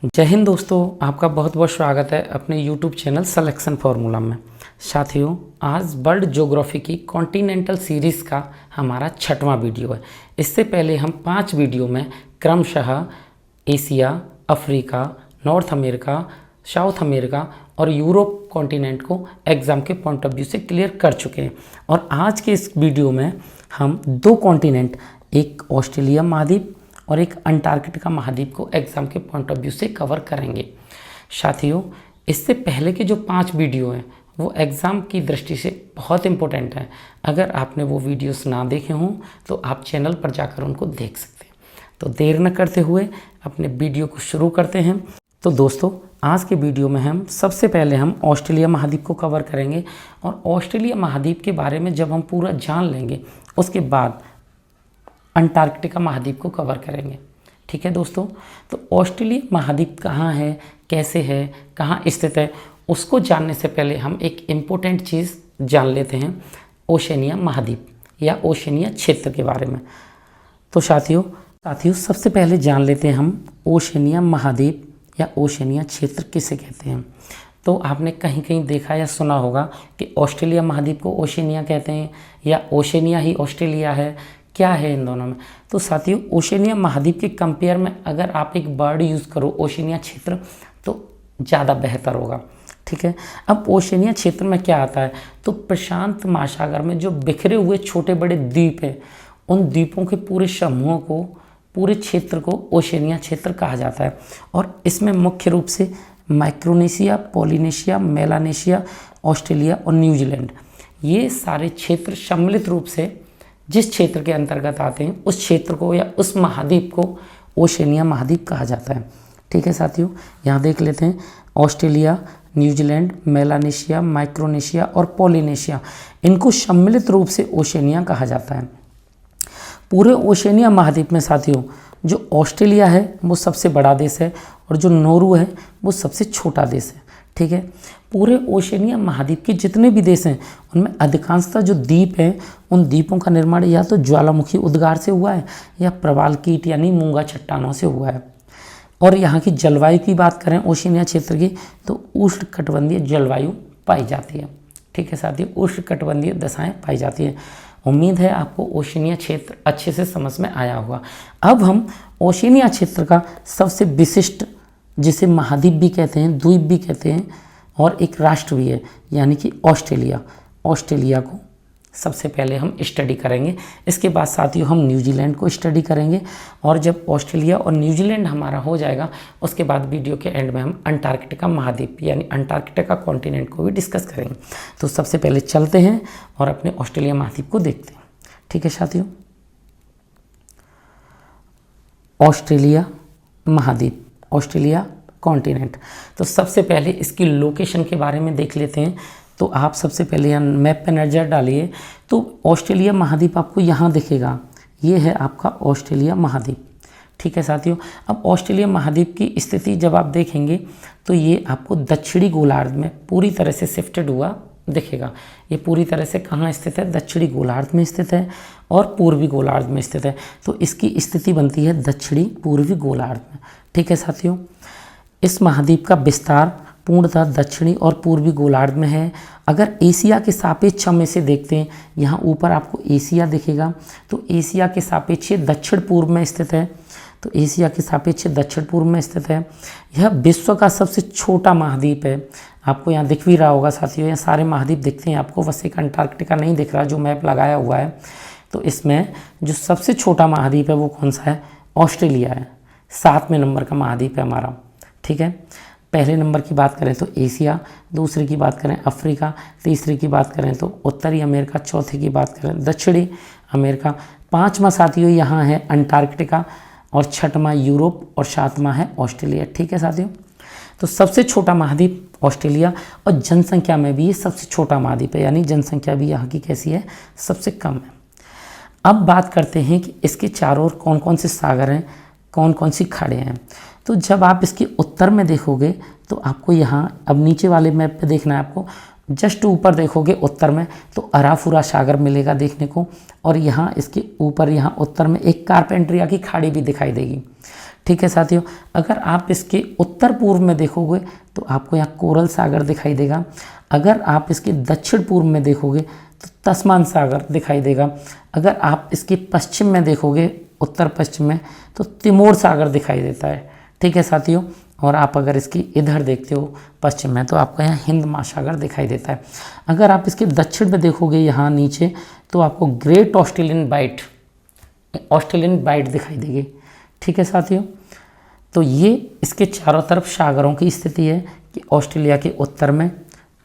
जय हिंद दोस्तों, आपका बहुत बहुत स्वागत है अपने YouTube चैनल सिलेक्शन फार्मूला में। साथियों, आज वर्ल्ड ज्योग्राफी की कॉन्टिनेंटल सीरीज़ का हमारा 6वां वीडियो है। इससे पहले हम 5 वीडियो में क्रमशः Asia, Africa, north America, south America और यूरोप कॉन्टिनेंट को एग्ज़ाम के पॉइंट ऑफ व्यू से क्लियर कर चुके हैं। और आज के इस वीडियो में हम 2 कॉन्टिनेंट, एक ऑस्ट्रेलिया महाद्वीप और एक अंटार्कटिका महाद्वीप को एग्ज़ाम के पॉइंट ऑफ व्यू से कवर करेंगे। साथियों, इससे पहले के जो 5 वीडियो हैं वो एग्ज़ाम की दृष्टि से बहुत इम्पोर्टेंट हैं। अगर आपने वो वीडियोस ना देखे हों तो आप चैनल पर जाकर उनको देख सकते हैं। तो देर न करते हुए अपने वीडियो को शुरू करते हैं। तो दोस्तों, आज के वीडियो में हम सबसे पहले ऑस्ट्रेलिया महाद्वीप को कवर करेंगे और ऑस्ट्रेलिया महाद्वीप के बारे में जब हम पूरा जान लेंगे उसके बाद अंटार्कटिका महाद्वीप को कवर करेंगे। ठीक है दोस्तों, तो ऑस्ट्रेलिया महाद्वीप कहाँ है, कैसे है, कहाँ स्थित है, उसको जानने से पहले हम एक इम्पोर्टेंट चीज़ जान लेते हैं, ओशनिया महाद्वीप या ओशनिया क्षेत्र के बारे में। तो साथियों सबसे पहले जान लेते हैं हम ओशनिया महाद्वीप या ओशनिया क्षेत्र किसे कहते हैं। तो आपने कहीं कहीं देखा या सुना होगा कि ऑस्ट्रेलिया महाद्वीप को ओशनिया कहते हैं या ओशनिया ही ऑस्ट्रेलिया है। क्या है इन दोनों में? तो साथियों, ओशनिया महाद्वीप के कंपेयर में अगर आप एक वर्ड यूज़ करो ओशनिया क्षेत्र तो ज़्यादा बेहतर होगा। ठीक है, अब ओशनिया क्षेत्र में क्या आता है, तो प्रशांत महासागर में जो बिखरे हुए छोटे बड़े द्वीप हैं उन द्वीपों के पूरे समूहों को, पूरे क्षेत्र को ओशनिया क्षेत्र कहा जाता है। और इसमें मुख्य रूप से माइक्रोनेशिया, पॉलिनेशिया, मेलानेशिया, ऑस्ट्रेलिया और न्यूजीलैंड, ये सारे क्षेत्र सम्मिलित रूप से जिस क्षेत्र के अंतर्गत आते हैं उस क्षेत्र को या उस महाद्वीप को ओशनिया महाद्वीप कहा जाता है। ठीक है साथियों, यहाँ देख लेते हैं ऑस्ट्रेलिया, न्यूजीलैंड, मेलानेशिया, माइक्रोनेशिया और पॉलिनेशिया, इनको सम्मिलित रूप से ओशनिया कहा जाता है। पूरे ओशनिया महाद्वीप में साथियों जो ऑस्ट्रेलिया है वो सबसे बड़ा देश है और जो नोरू है वो सबसे छोटा देश है। ठीक है, पूरे ओशनिया महाद्वीप के जितने भी देश हैं उनमें अधिकांशतः जो द्वीप हैं उन द्वीपों का निर्माण या तो ज्वालामुखी उद्गार से हुआ है या प्रवाल कीट यानी मूंगा चट्टानों से हुआ है। और यहाँ की जलवायु की बात करें ओशनिया क्षेत्र की तो उष्णकटिबंधीय जलवायु पाई जाती है। ठीक है साथियों, उष्णकटिबंधीय दशाएँ पाई जाती हैं। उम्मीद है आपको ओशनिया क्षेत्र अच्छे से समझ में आया होगा। अब हम ओशनिया क्षेत्र का सबसे विशिष्ट, जिसे महाद्वीप भी कहते हैं, द्वीप भी कहते हैं और एक राष्ट्र भी है, यानी कि ऑस्ट्रेलिया को सबसे पहले हम स्टडी करेंगे। इसके बाद साथियों हम न्यूजीलैंड को स्टडी करेंगे और जब ऑस्ट्रेलिया और न्यूजीलैंड हमारा हो जाएगा उसके बाद वीडियो के एंड में हम अंटार्कटिका महाद्वीप यानी अंटार्कटिका कॉन्टिनेंट को भी डिस्कस करेंगे। तो सबसे पहले चलते हैं और अपने ऑस्ट्रेलिया महाद्वीप को देखते हैं। ठीक है साथियों, ऑस्ट्रेलिया महाद्वीप, ऑस्ट्रेलिया कॉन्टिनेंट। तो सबसे पहले इसकी लोकेशन के बारे में देख लेते हैं। तो आप सबसे पहले यहाँ मैप पे नज़र डालिए तो ऑस्ट्रेलिया महाद्वीप आपको यहाँ दिखेगा, ये है आपका ऑस्ट्रेलिया महाद्वीप। ठीक है साथियों, अब ऑस्ट्रेलिया महाद्वीप की स्थिति जब आप देखेंगे तो ये आपको दक्षिणी गोलार्ध में पूरी तरह से शिफ्टेड हुआ दिखेगा। ये पूरी तरह से कहाँ स्थित है, दक्षिणी गोलार्ध में स्थित है और पूर्वी गोलार्ध में स्थित है। तो इसकी स्थिति बनती है दक्षिणी पूर्वी गोलार्ध में। ठीक है साथियों, इस महाद्वीप का विस्तार पूर्णतः दक्षिणी और पूर्वी गोलार्ध में है। अगर एशिया के सापेक्ष हम इसे देखते हैं, यहाँ ऊपर आपको एशिया दिखेगा, तो एशिया के सापेक्ष दक्षिण पूर्व में स्थित है। तो एशिया के सापेक्ष दक्षिण पूर्व में स्थित है। यह विश्व का सबसे छोटा महाद्वीप है। आपको यहाँ दिख भी रहा होगा साथियों, यहाँ सारे महाद्वीप दिखते हैं आपको, बस एक अंटार्कटिका नहीं दिख रहा जो मैप लगाया हुआ है। तो इसमें जो सबसे छोटा महाद्वीप है वो कौन सा है, ऑस्ट्रेलिया है। 7वें नंबर का महाद्वीप है हमारा। ठीक है, पहले नंबर की बात करें तो एशिया, दूसरे की बात करें अफ्रीका, तीसरे की बात करें तो उत्तरी अमेरिका, चौथे की बात करें दक्षिणी अमेरिका, 5वां साथियों यहाँ है अंटार्कटिका और 6वां यूरोप और 7वां है ऑस्ट्रेलिया। ठीक है साथियों, तो सबसे छोटा महाद्वीप ऑस्ट्रेलिया और जनसंख्या में भी ये सबसे छोटा महाद्वीप है, यानी जनसंख्या भी यहाँ की कैसी है, सबसे कम है। अब बात करते हैं कि इसके चारों ओर कौन कौन से सागर हैं, कौन कौन सी खाड़ें हैं। तो जब आप इसके उत्तर में देखोगे तो आपको यहाँ, अब नीचे वाले मैप पे देखना है आपको, जस्ट ऊपर देखोगे उत्तर में तो अराफुरा सागर मिलेगा देखने को और यहाँ इसके ऊपर यहाँ उत्तर में एक कारपेंट्रिया की खाड़ी भी दिखाई देगी। ठीक है साथियों। अगर आप इसके उत्तर पूर्व में देखोगे तो आपको यहाँ कोरल सागर दिखाई देगा। अगर आप इसके दक्षिण पूर्व में देखोगे तो तस्मान सागर दिखाई देगा। अगर आप इसके पश्चिम में देखोगे, उत्तर पश्चिम में, तो तिमोर सागर दिखाई देता है। ठीक है साथियों। और आप अगर इसकी इधर देखते हो पश्चिम में, तो आपको यहाँ हिंद महासागर दिखाई देता है। अगर आप इसके दक्षिण में देखोगे यहाँ नीचे, तो आपको ग्रेट ऑस्ट्रेलियन बाइट दिखाई देगी। ठीक है साथियों। तो ये इसके चारों तरफ सागरों की स्थिति है कि ऑस्ट्रेलिया के उत्तर में,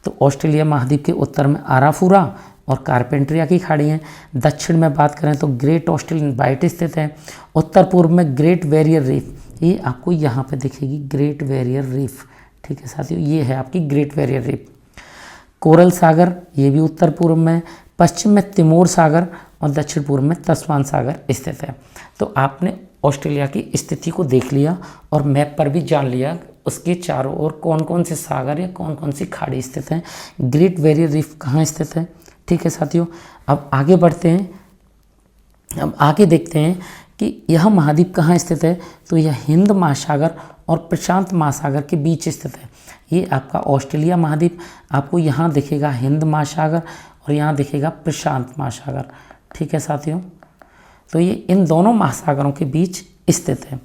तो ऑस्ट्रेलिया महाद्वीप के उत्तर में आराफुरा और कारपेंट्रिया की खाड़ी हैं। दक्षिण में बात करें तो ग्रेट ऑस्ट्रेलियन बाइट स्थित है। उत्तर पूर्व में ग्रेट बैरियर रीफ, ये आपको यहाँ पे दिखेगी ग्रेट बैरियर रीफ। ठीक है साथियों, ये है आपकी ग्रेट बैरियर रीफ। कोरल सागर, ये भी उत्तर पूर्व में, पश्चिम में तिमोर सागर और दक्षिण पूर्व में तस्मान सागर स्थित है। तो आपने ऑस्ट्रेलिया की स्थिति को देख लिया और मैप पर भी जान लिया उसके चारों ओर कौन कौन से सागर या कौन कौन सी खाड़ी स्थित हैं, ग्रेट बैरियर रीफ कहाँ स्थित है। ठीक है साथियों। अब आगे बढ़ते हैं, अब आगे देखते हैं कि यह महाद्वीप कहाँ स्थित है। तो यह हिंद महासागर और प्रशांत महासागर के बीच स्थित है। ये आपका ऑस्ट्रेलिया महाद्वीप, आपको यहाँ दिखेगा हिंद महासागर और यहाँ दिखेगा प्रशांत महासागर। ठीक है साथियों। तो ये इन दोनों महासागरों के बीच स्थित है।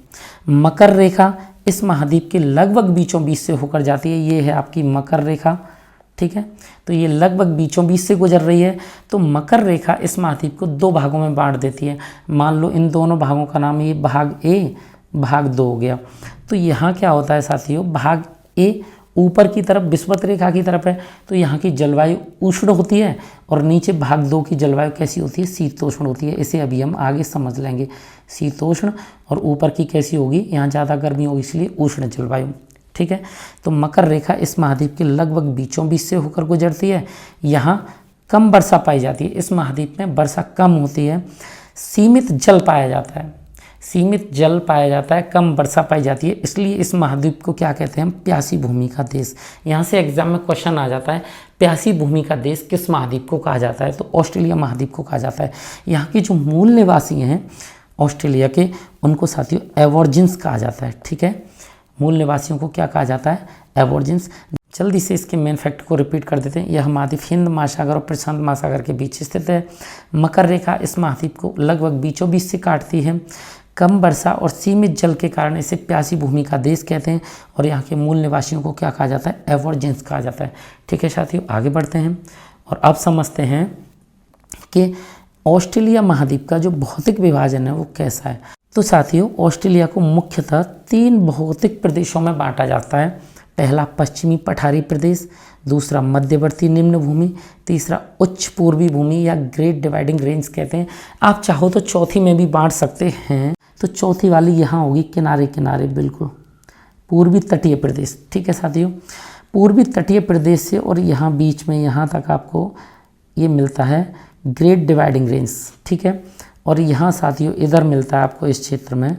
मकर रेखा इस महाद्वीप के लगभग बीचों बीच से होकर जाती है। ये है आपकी मकर रेखा। ठीक है। तो ये लगभग बीचों बीच से गुजर रही है। तो मकर रेखा इस महाद्वीप को दो भागों में बांट देती है। मान लो इन दोनों भागों का नाम ये भाग ए, भाग 2 हो गया। तो यहाँ क्या होता है साथियों, भाग ए ऊपर की तरफ विषुवत रेखा की तरफ है, तो यहाँ की जलवायु उष्ण होती है और नीचे भाग 2 की जलवायु कैसी होती है, शीतोष्ण होती है। इसे अभी हम आगे समझ लेंगे। शीतोष्ण, और ऊपर की कैसी होगी, यहाँ ज़्यादा गर्मी होगी इसलिए उष्ण जलवायु। ठीक है। तो मकर रेखा इस महाद्वीप के लगभग बीचों बीच से होकर गुजरती है। यहाँ कम वर्षा पाई जाती है। इस महाद्वीप में वर्षा कम होती है। सीमित जल पाया जाता है, कम वर्षा पाई जाती है। इसलिए इस महाद्वीप को क्या कहते हैं हम, प्यासी भूमि का देश। यहाँ से एग्जाम में क्वेश्चन आ जाता है, प्यासी भूमि का देश किस महाद्वीप को कहा जाता है। तो ऑस्ट्रेलिया महाद्वीप को कहा जाता है। यहाँ के जो मूल निवासी हैं ऑस्ट्रेलिया के, उनको साथियों एबॉर्जिन्स कहा जाता है। ठीक है। मूल निवासियों को क्या कहा जाता है, एबॉर्जिन्स। जल्दी से इसके मेन फैक्ट को रिपीट कर देते हैं। यह महाद्वीप हिंद महासागर और प्रशांत महासागर के बीच स्थित है। मकर रेखा इस महाद्वीप को लगभग बीचों बीच से काटती है। कम वर्षा और सीमित जल के कारण इसे प्यासी भूमि का देश कहते हैं। और यहाँ के मूल निवासियों को क्या कहा जाता है, एबॉर्जिन्स कहा जाता है। ठीक है साथियों, आगे बढ़ते हैं और अब समझते हैं कि ऑस्ट्रेलिया महाद्वीप का जो भौतिक विभाजन है वो कैसा है। तो साथियों, ऑस्ट्रेलिया को मुख्यतः 3 भौतिक प्रदेशों में बांटा जाता है। पहला पश्चिमी पठारी प्रदेश, दूसरा मध्यवर्ती निम्न भूमि, तीसरा उच्च पूर्वी भूमि या ग्रेट डिवाइडिंग रेंज कहते हैं। आप चाहो तो चौथी में भी बांट सकते हैं। तो चौथी वाली यहाँ होगी किनारे किनारे, बिल्कुल पूर्वी तटीय प्रदेश। ठीक है साथियों। पूर्वी तटीय प्रदेश से और यहाँ बीच में यहाँ तक आपको ये मिलता है ग्रेट डिवाइडिंग रेंज। ठीक है। और यहाँ साथियों इधर मिलता है आपको इस क्षेत्र में,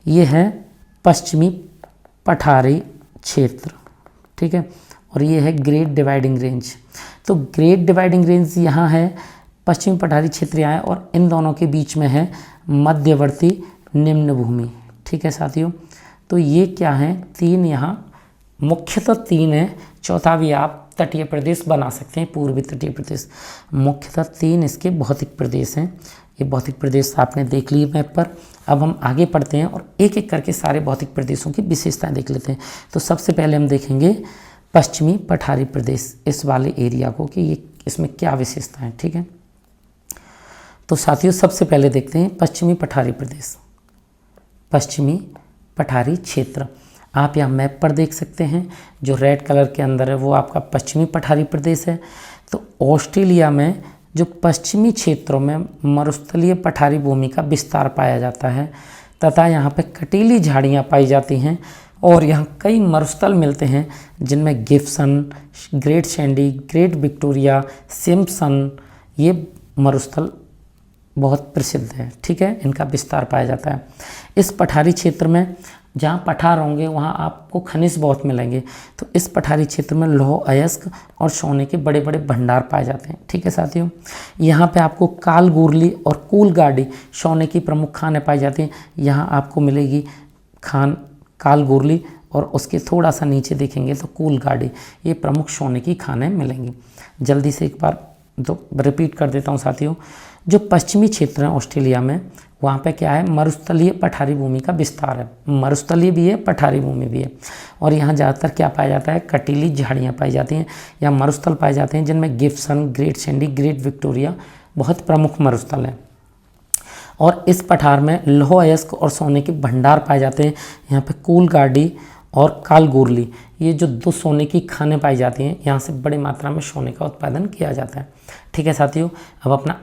ये है पश्चिमी पठारी क्षेत्र। ठीक है। और ये है ग्रेट डिवाइडिंग रेंज। तो ग्रेट डिवाइडिंग रेंज यहाँ है, पश्चिमी पठारी क्षेत्र यहाँ है, और इन दोनों के बीच में है मध्यवर्ती निम्न भूमि। ठीक है साथियों। तो ये क्या है, 3 यहाँ मुख्यतः 3 है, चौथा भी आप तटीय प्रदेश बना सकते हैं, पूर्वी तटीय प्रदेश। मुख्यतः 3 इसके भौतिक प्रदेश हैं। ये भौतिक प्रदेश आपने देख लिए मैप पर। अब हम आगे पढ़ते हैं और एक एक करके सारे भौतिक प्रदेशों की विशेषताएं देख लेते हैं। तो सबसे पहले हम देखेंगे पश्चिमी पठारी प्रदेश, इस वाले एरिया को, कि ये इसमें क्या विशेषता है। ठीक है। तो साथियों सबसे पहले देखते हैं पश्चिमी पठारी प्रदेश, पश्चिमी पठारी क्षेत्र। आप यहाँ मैप पर देख सकते हैं, जो रेड कलर के अंदर है वो आपका पश्चिमी पठारी प्रदेश है। तो ऑस्ट्रेलिया में जो पश्चिमी क्षेत्रों में मरुस्थलीय पठारी भूमि का विस्तार पाया जाता है तथा यहाँ पे कटीली झाड़ियाँ पाई जाती हैं और यहाँ कई मरुस्थल मिलते हैं, जिनमें Gibson, great Sandy, great Victoria, Simpson, ये मरुस्थल बहुत प्रसिद्ध है। ठीक है। इनका विस्तार पाया जाता है। इस पठारी क्षेत्र में जहाँ पठार होंगे वहाँ आपको खनिज बहुत मिलेंगे। तो इस पठारी क्षेत्र में लौह अयस्क और सोने के बड़े बड़े भंडार पाए जाते हैं। ठीक है साथियों। यहाँ पे आपको कालगुरली और कूलगार्डी सोने की प्रमुख खानें पाई जाती हैं। यहाँ आपको मिलेगी कालगोरली और उसके थोड़ा सा नीचे देखेंगे तो कूलगाड़ी, ये प्रमुख सोने की खानें मिलेंगी। जल्दी से एक बार तो रिपीट कर देता हूँ साथियों। जो पश्चिमी क्षेत्र है ऑस्ट्रेलिया में, वहाँ पे क्या है, मरुस्थलीय पठारी भूमि का विस्तार है। मरुस्थलीय भी है, पठारी भूमि भी है। और यहाँ ज़्यादातर क्या पाया जाता है, कटीली झाड़ियाँ पाई जाती हैं या मरुस्थल पाए जाते हैं, जिनमें Gibson, great Sandy, great Victoria बहुत प्रमुख मरुस्थल हैं। और इस पठार में लौह अयस्क और सोने के भंडार पाए जाते हैं। यहाँ पे कूलगाड़ी और कालगोरली, ये जो 2 सोने की खानें पाई जाती हैं, यहाँ से बड़ी मात्रा में सोने का उत्पादन किया जाता है। ठीक है साथियों, अब अपना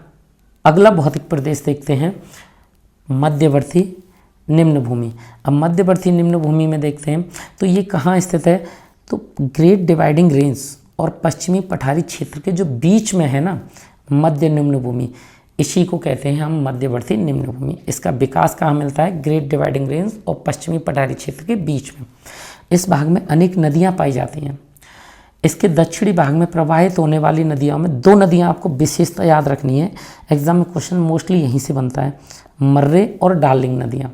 अगला भौतिक प्रदेश देखते हैं, मध्यवर्ती निम्न भूमि। अब मध्यवर्ती निम्न भूमि में देखते हैं तो ये कहाँ स्थित है, तो ग्रेट डिवाइडिंग रेंज और पश्चिमी पठारी क्षेत्र के जो बीच में है ना, मध्य निम्न भूमि, इसी को कहते हैं हम मध्यवर्ती निम्न भूमि। इसका विकास कहाँ मिलता है, ग्रेट डिवाइडिंग रेंज और पश्चिमी पठारी क्षेत्र के बीच में। इस भाग में अनेक नदियाँ पाई जाती हैं। इसके दक्षिणी भाग में प्रवाहित होने वाली नदियों में 2 नदियाँ आपको विशेषता याद रखनी है, एग्जाम में क्वेश्चन मोस्टली यहीं से बनता है, मर्रे और डार्लिंग नदियाँ।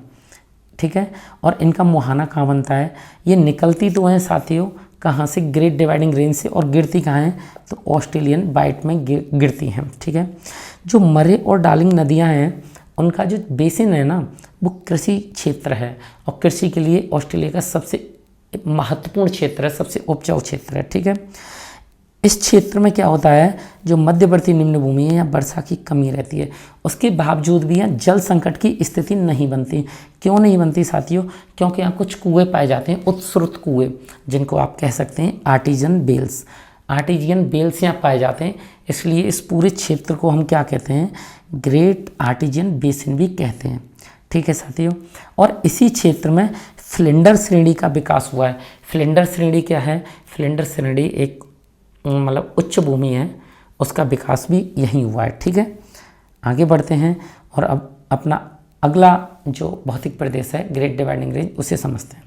ठीक है, और इनका मुहाना कहाँ बनता है, ये निकलती तो हैं साथियों कहाँ से, ग्रेट डिवाइडिंग रेंज से, और गिरती कहाँ हैं, तो ऑस्ट्रेलियन बाइट में गिरती हैं। ठीक है, जो मर्रे और डार्लिंग नदियाँ हैं, उनका जो बेसिन है ना, वो कृषि क्षेत्र है और कृषि के लिए ऑस्ट्रेलिया का सबसे महत्वपूर्ण क्षेत्र है, सबसे उपजाऊ क्षेत्र है। ठीक है, इस क्षेत्र में क्या होता है, जो मध्यवर्ती निम्न भूमि है, यहाँ वर्षा की कमी रहती है, उसके बावजूद भी यहाँ जल संकट की स्थिति नहीं बनती। क्यों नहीं बनती साथियों, क्योंकि यहाँ कुछ कुएँ पाए जाते हैं, उत्स्रुत कुएँ, जिनको आप कह सकते हैं आर्टिजन बेल्स। आर्टिजियन बेल्स यहाँ पाए जाते हैं, इसलिए इस पूरे क्षेत्र को हम क्या कहते हैं, ग्रेट आर्टिजियन बेसिन भी कहते हैं। ठीक है साथियों, और इसी क्षेत्र में फ्लिंडर श्रेणी का विकास हुआ है। फ्लिंडर श्रेणी क्या है, फ्लिंडर श्रेणी एक मतलब उच्च भूमि है, उसका विकास भी यहीं हुआ है। ठीक है, आगे बढ़ते हैं और अब अपना अगला जो भौतिक प्रदेश है, ग्रेट डिवाइडिंग रेंज, उसे समझते हैं।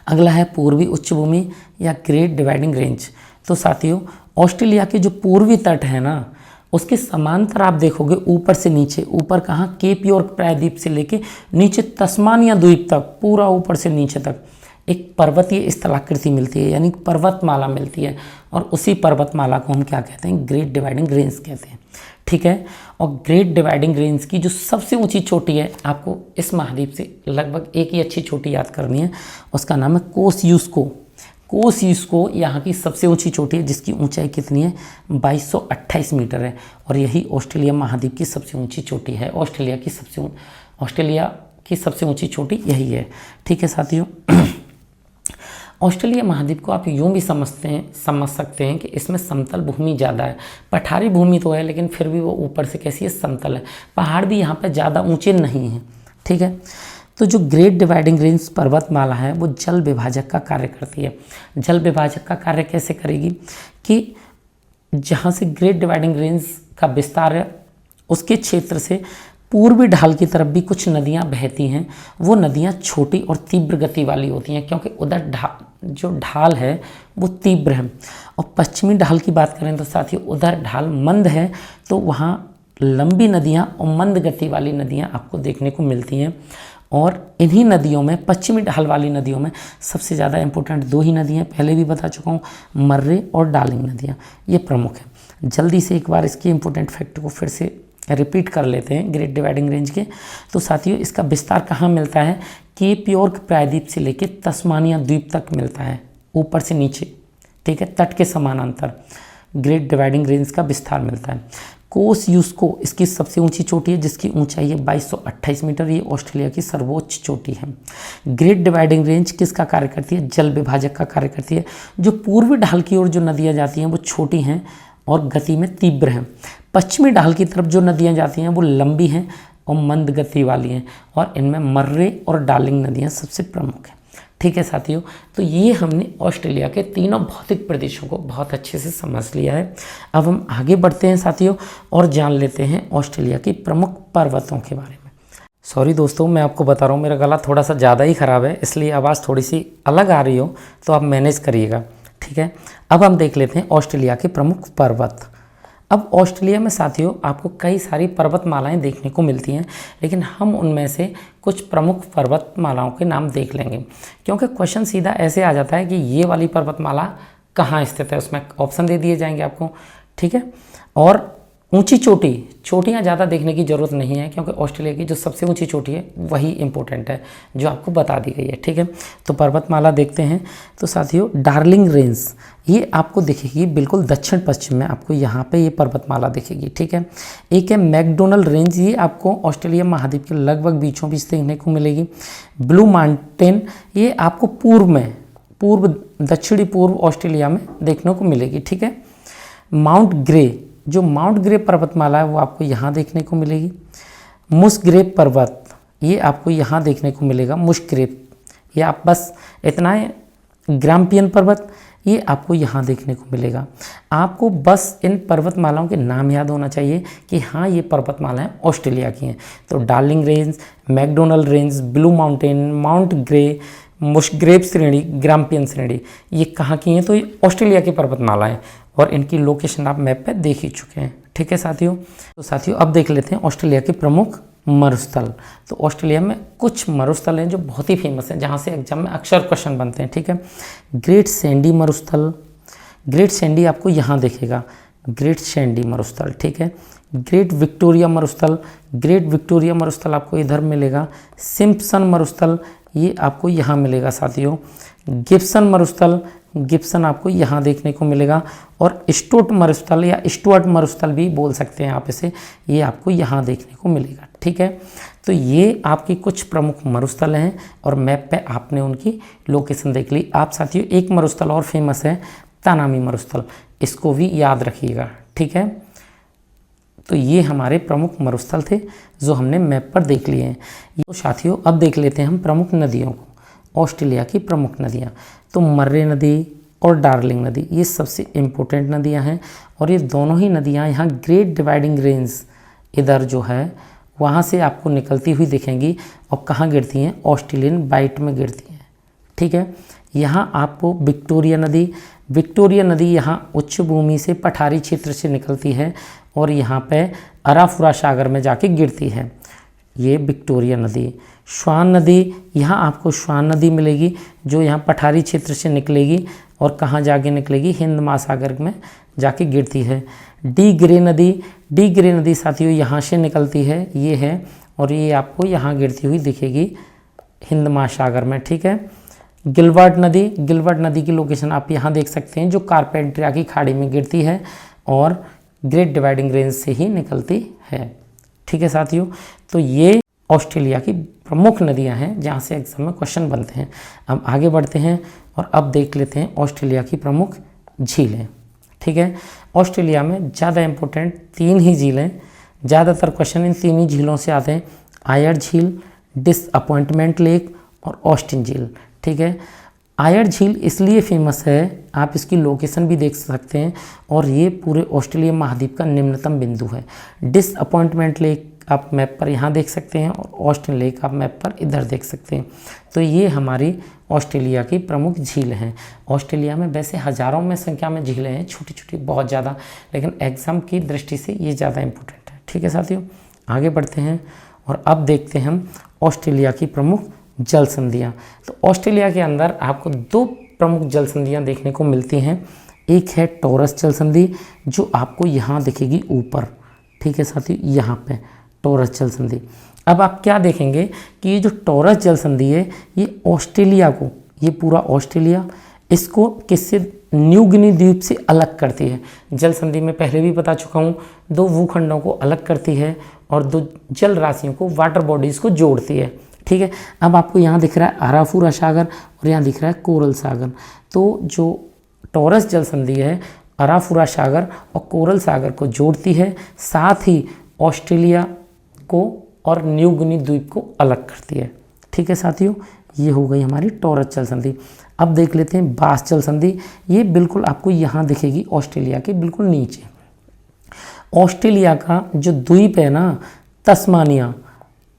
अगला है पूर्वी उच्च भूमि या ग्रेट डिवाइडिंग रेंज। तो साथियों, ऑस्ट्रेलिया के जो पूर्वी तट है ना, उसके समांतर आप देखोगे ऊपर से नीचे, ऊपर कहाँ, केप यॉर्क प्रायद्वीप से लेके नीचे तस्मानिया द्वीप तक, पूरा ऊपर से नीचे तक एक पर्वतीय स्थलाकृति मिलती है, यानी पर्वतमाला मिलती है, और उसी पर्वतमाला को हम क्या कहते हैं, ग्रेट डिवाइडिंग रेंज कहते हैं। ठीक है, और ग्रेट डिवाइडिंग रेंज की जो सबसे ऊंची चोटी है, आपको इस महाद्वीप से लगभग एक ही अच्छी चोटी याद करनी है, उसका नाम है कोसियुस्को। कोसियुस्को यहाँ की सबसे ऊंची चोटी है, जिसकी ऊंचाई कितनी है, 2228 मीटर है, और यही ऑस्ट्रेलिया महाद्वीप की सबसे ऊंची चोटी है। ऑस्ट्रेलिया की सबसे ऊंची चोटी यही है। ठीक है साथियों, ऑस्ट्रेलिया महाद्वीप को आप यूँ भी समझ सकते हैं कि इसमें समतल भूमि ज़्यादा है। पठारी भूमि तो है, लेकिन फिर भी वो ऊपर से कैसी है, समतल है। पहाड़ भी यहाँ पर ज़्यादा ऊंचे नहीं हैं। ठीक है, तो जो ग्रेट डिवाइडिंग रेंज पर्वतमाला है, वो जल विभाजक का कार्य करती है। जल विभाजक का कार्य कैसे करेगी कि जहाँ से ग्रेट डिवाइडिंग रेंज का विस्तार है, उसके क्षेत्र से पूर्वी ढाल की तरफ भी कुछ नदियाँ बहती हैं। वो नदियाँ छोटी और तीव्र गति वाली होती हैं, क्योंकि उधर जो ढाल है वो तीव्र है। और पश्चिमी ढाल की बात करें तो साथियों, उधर ढाल मंद है, तो वहाँ लंबी नदियाँ और मंद गति वाली नदियाँ आपको देखने को मिलती हैं। और इन्हीं नदियों में, पश्चिमी ढाल वाली नदियों में सबसे ज़्यादा इंपॉर्टेंट 2 ही नदियाँ, पहले भी बता चुका हूँ, मर्रे और डार्लिंग नदियाँ, ये प्रमुख है। जल्दी से एक बार इसके इंपॉर्टेंट फैक्ट को फिर से रिपीट कर लेते हैं ग्रेट डिवाइडिंग रेंज के। तो साथियों, इसका विस्तार कहाँ मिलता है, केप यॉर्क प्रायद्वीप से लेकर तस्मानिया द्वीप तक मिलता है, ऊपर से नीचे। ठीक है, तट के समानांतर ग्रेट डिवाइडिंग रेंज का विस्तार मिलता है। कोसियुस्को इसकी सबसे ऊंची चोटी है, जिसकी ऊंचाई है 2228 मीटर, ये ऑस्ट्रेलिया की सर्वोच्च चोटी है। ग्रेट डिवाइडिंग रेंज किसका कार्य करती है, जल विभाजक का कार्य करती है। जो पूर्वी ढाल की ओर जो नदियाँ जाती हैं वो छोटी हैं और गति में तीव्र हैं। पश्चिमी ढाल की तरफ जो नदियाँ जाती हैं वो लंबी हैं और मंद गति वाली हैं, और इनमें मर्रे और डार्लिंग नदियाँ सबसे प्रमुख हैं। ठीक है साथियों, तो ये हमने ऑस्ट्रेलिया के तीनों भौतिक प्रदेशों को बहुत अच्छे से समझ लिया है। अब हम आगे बढ़ते हैं साथियों और जान लेते हैं ऑस्ट्रेलिया की प्रमुख पर्वतों के बारे में। सॉरी दोस्तों, मैं आपको बता रहा हूँ, मेरा गला थोड़ा सा ज़्यादा ही ख़राब है, इसलिए आवाज़ थोड़ी सी अलग आ रही हो तो आप मैनेज करिएगा। ठीक है, अब हम देख लेते हैं ऑस्ट्रेलिया के प्रमुख पर्वत। अब ऑस्ट्रेलिया में साथियों आपको कई सारी पर्वतमालाएं देखने को मिलती हैं, लेकिन हम उनमें से कुछ प्रमुख पर्वतमालाओं के नाम देख लेंगे, क्योंकि क्वेश्चन सीधा ऐसे आ जाता है कि ये वाली पर्वतमाला कहाँ स्थित है, उसमें ऑप्शन दे दिए जाएंगे आपको, ठीक है। और ऊंची चोटियाँ ज़्यादा देखने की ज़रूरत नहीं है, क्योंकि ऑस्ट्रेलिया की जो सबसे ऊंची चोटी है वही इंपॉर्टेंट है जो आपको बता दी गई है, ठीक है। तो पर्वतमाला देखते हैं। तो साथियों डार्लिंग रेंज ये आपको दिखेगी बिल्कुल दक्षिण पश्चिम में, आपको यहाँ पे ये पर्वतमाला दिखेगी, ठीक है। एक है मैकडोनल्ड रेंज, ये आपको ऑस्ट्रेलिया महाद्वीप के लगभग बीचों बीच देखने को मिलेगी। ब्लू माउंटेन ये आपको दक्षिणी पूर्व ऑस्ट्रेलिया में देखने को मिलेगी, ठीक है। माउंट ग्रे पर्वतमाला है वो आपको यहाँ देखने को मिलेगी। मुस्ग्रेव पर्वत ये आपको यहाँ देखने को मिलेगा, मुस्ग्रेव ये आप बस इतना है। ग्राम्पियन पर्वत ये आपको यहाँ देखने को मिलेगा। आपको बस इन पर्वतमालाओं के नाम याद होना चाहिए कि हाँ ये पर्वतमालाएं ऑस्ट्रेलिया की हैं। तो Darling Range, McDonald Range, Blue Mountain, Mount Grey, Musgrave श्रेणी, ग्राम्पियन श्रेणी ये कहाँ की हैं? तो ये ऑस्ट्रेलिया की पर्वतमाला है और इनकी लोकेशन आप मैप पे देख ही चुके हैं, ठीक है साथियों। तो साथियों अब देख लेते हैं ऑस्ट्रेलिया के प्रमुख मरुस्थल। तो ऑस्ट्रेलिया में कुछ मरुस्थल हैं जो बहुत ही फेमस हैं, जहाँ से एग्जाम में अक्सर क्वेश्चन बनते हैं, ठीक है। ग्रेट सैंडी मरुस्थल, ग्रेट सैंडी आपको यहाँ दिखेगा, ग्रेट सैंडी मरुस्थल, ठीक है। ग्रेट विक्टोरिया मरुस्थल आपको इधर मिलेगा। सिम्पसन मरुस्थल ये आपको यहाँ मिलेगा साथियों। गिब्सन आपको यहाँ देखने को मिलेगा। और स्टुअर्ट मरुस्थल या स्टुअर्ट मरुस्थल भी बोल सकते हैं आप इसे, ये आपको यहाँ देखने को मिलेगा, ठीक है। तो ये आपकी कुछ प्रमुख मरुस्थल हैं और मैप पे आपने उनकी लोकेशन देख ली। आप साथियों एक मरुस्थल और फेमस है, तानामी मरुस्थल, इसको भी याद रखिएगा, ठीक है। तो ये हमारे प्रमुख मरुस्थल थे जो हमने मैप पर देख लिए हैं। तो साथियों अब देख लेते हैं हम प्रमुख नदियों को, ऑस्ट्रेलिया की प्रमुख नदियाँ। तो मर्रे नदी और डार्लिंग नदी ये सबसे इम्पोर्टेंट नदियाँ हैं और ये दोनों ही नदियाँ यहाँ ग्रेट डिवाइडिंग रेंज इधर जो है वहाँ से आपको निकलती हुई दिखेंगी और कहाँ गिरती हैं? ऑस्ट्रेलियन बाइट में गिरती हैं, ठीक है। यहाँ आपको विक्टोरिया नदी यहाँ उच्च भूमि से पठारी क्षेत्र से निकलती है और यहाँ पे अराफुरा सागर में जाके गिरती है, ये विक्टोरिया नदी। स्वान नदी, यहाँ आपको स्वान नदी मिलेगी जो यहाँ पठारी क्षेत्र से निकलेगी और कहाँ जाके निकलेगी? हिंद महासागर में जाके गिरती है। डी ग्रे नदी साथियों यहाँ से निकलती है, ये है, और ये आपको यहाँ गिरती हुई दिखेगी हिंद महासागर में, ठीक है। गिलबर्ट नदी की लोकेशन आप यहाँ देख सकते हैं जो कारपेंट्रिया की खाड़ी में गिरती है और ग्रेट डिवाइडिंग रेंज से ही निकलती है, ठीक है साथियों। तो ये ऑस्ट्रेलिया की प्रमुख नदियां हैं जहाँ से एग्जाम में क्वेश्चन बनते हैं। अब आगे बढ़ते हैं और अब देख लेते हैं ऑस्ट्रेलिया की प्रमुख झीलें, ठीक है। ऑस्ट्रेलिया में ज़्यादा इम्पोर्टेंट 3 ही झीलें, ज़्यादातर क्वेश्चन इन 3 ही झीलों से आते हैं, आयर झील, डिसअपॉइंटमेंट लेक और ऑस्टिन झील, ठीक है। आयर झील इसलिए फेमस है, आप इसकी लोकेशन भी देख सकते हैं और ये पूरे ऑस्ट्रेलिया महाद्वीप का निम्नतम बिंदु है। डिसअपॉइंटमेंट लेक आप मैप पर यहाँ देख सकते हैं और ऑस्टिन लेक आप मैप पर इधर देख सकते हैं। तो ये हमारी ऑस्ट्रेलिया की प्रमुख झील हैं। ऑस्ट्रेलिया में वैसे हज़ारों में संख्या में झीलें हैं, छोटी छोटी बहुत ज़्यादा, लेकिन एग्ज़ाम की दृष्टि से ये ज़्यादा इम्पोर्टेंट है, ठीक है साथियों। आगे बढ़ते हैं और अब देखते हैं हम ऑस्ट्रेलिया की प्रमुख जल संधियाँ। तो ऑस्ट्रेलिया के अंदर आपको 2 प्रमुख जल संधियाँ देखने को मिलती हैं। एक है टॉरस जल संधि जो आपको यहाँ दिखेगी ऊपर, ठीक है साथियों, यहाँ पे टॉरस जल संधि। अब आप क्या देखेंगे कि ये जो टॉरस जल संधि है ये ऑस्ट्रेलिया को, ये पूरा ऑस्ट्रेलिया इसको किससे? न्यू गिनी द्वीप से अलग करती है। जल संधि में पहले भी बता चुका हूँ, 2 भूखंडों को अलग करती है और 2 जल राशियों को, वाटर बॉडीज़ को जोड़ती है, ठीक है। अब आपको यहाँ दिख रहा है अराफुरा सागर और यहाँ दिख रहा है कोरल सागर। तो जो टॉरस जल संधि है अराफुरा सागर और कोरल सागर को जोड़ती है, साथ ही ऑस्ट्रेलिया को और न्यू गिनी द्वीप को अलग करती है, ठीक है साथियों। ये हो गई हमारी टॉरस जल संधि। अब देख लेते हैं बास जल संधि। ये बिल्कुल आपको यहाँ दिखेगी ऑस्ट्रेलिया के बिल्कुल नीचे। ऑस्ट्रेलिया का जो द्वीप है ना तस्मानिया,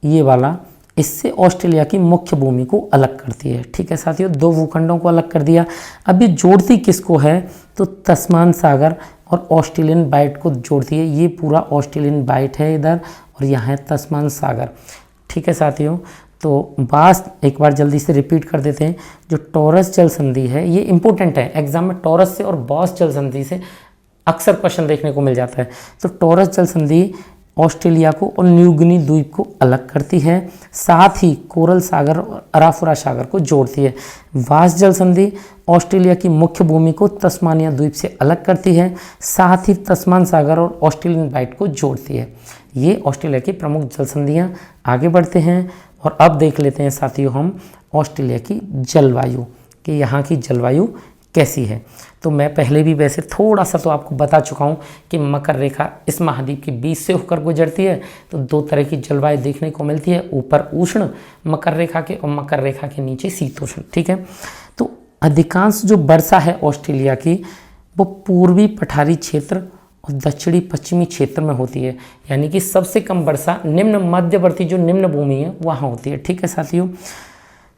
ये वाला, इससे ऑस्ट्रेलिया की मुख्य भूमि को अलग करती है, ठीक है साथियों। 2 भूखंडों को अलग कर दिया। अब ये जोड़ती किसको है? तो तस्मान सागर और ऑस्ट्रेलियन बाइट को जोड़ती है। ये पूरा ऑस्ट्रेलियन बाइट है इधर, और यहाँ है तस्मान सागर। ठीक है साथियों, तो बास एक बार जल्दी से रिपीट कर देते हैं। जो टॉरस जल संधि है ये इंपॉर्टेंट है, एग्जाम में टॉरस से और बास जल संधि से अक्सर क्वेश्चन देखने को मिल जाता है। तो टॉरस जल संधि ऑस्ट्रेलिया को और न्यू गिनी द्वीप को अलग करती है, साथ ही कोरल सागर और अराफुरा सागर को जोड़ती है। वास जल संधि ऑस्ट्रेलिया की मुख्य भूमि को तस्मानिया द्वीप से अलग करती है, साथ ही तस्मान सागर और ऑस्ट्रेलियन बाइट को जोड़ती है। ये ऑस्ट्रेलिया की प्रमुख जल संधियाँ। आगे बढ़ते हैं और अब देख लेते हैं साथियों हम ऑस्ट्रेलिया की जलवायु, कि यहाँ की जलवायु कैसी है। तो मैं पहले भी वैसे थोड़ा सा तो आपको बता चुका हूँ कि मकर रेखा इस महाद्वीप के बीच से होकर गुजरती है, तो दो तरह की जलवायु देखने को मिलती है, ऊपर उष्ण मकर रेखा के और मकर रेखा के नीचे शीतोष्ण। ठीक है, तो अधिकांश जो वर्षा है ऑस्ट्रेलिया की वो पूर्वी पठारी क्षेत्र और दक्षिणी पश्चिमी क्षेत्र में होती है, यानी कि सबसे कम वर्षा निम्न मध्यवर्ती जो निम्न भूमि है वहाँ होती है। ठीक है साथियों,